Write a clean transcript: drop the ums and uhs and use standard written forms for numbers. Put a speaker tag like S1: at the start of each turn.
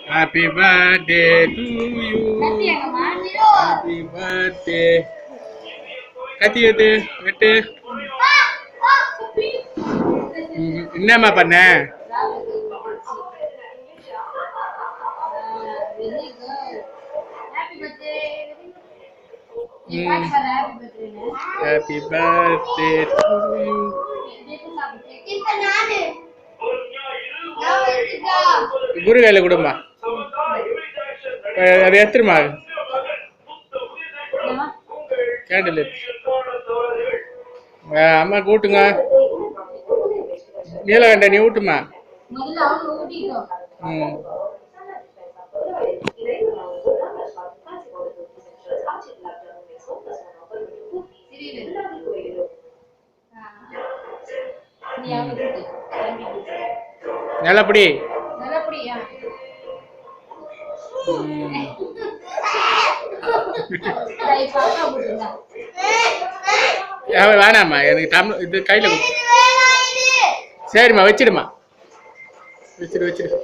S1: Happy birthday to you. Happy birthday. கத்தி வெட்டு வெட்டு. என்னம்மா பண்ண? Happy birthday to you. குரு கையில கொடுமா. அது எடுத்துருமா கேண்டில். அம்மா கூட்டுங்க. நீலகண்ட நீ ஊட்டுமா. ம் நல்லபடி. வேணாம்மா எனக்கு தமிழ் இது கையில் கொடு. சரிம்மா வச்சிடுமா. வச்சிடு வச்சிடு.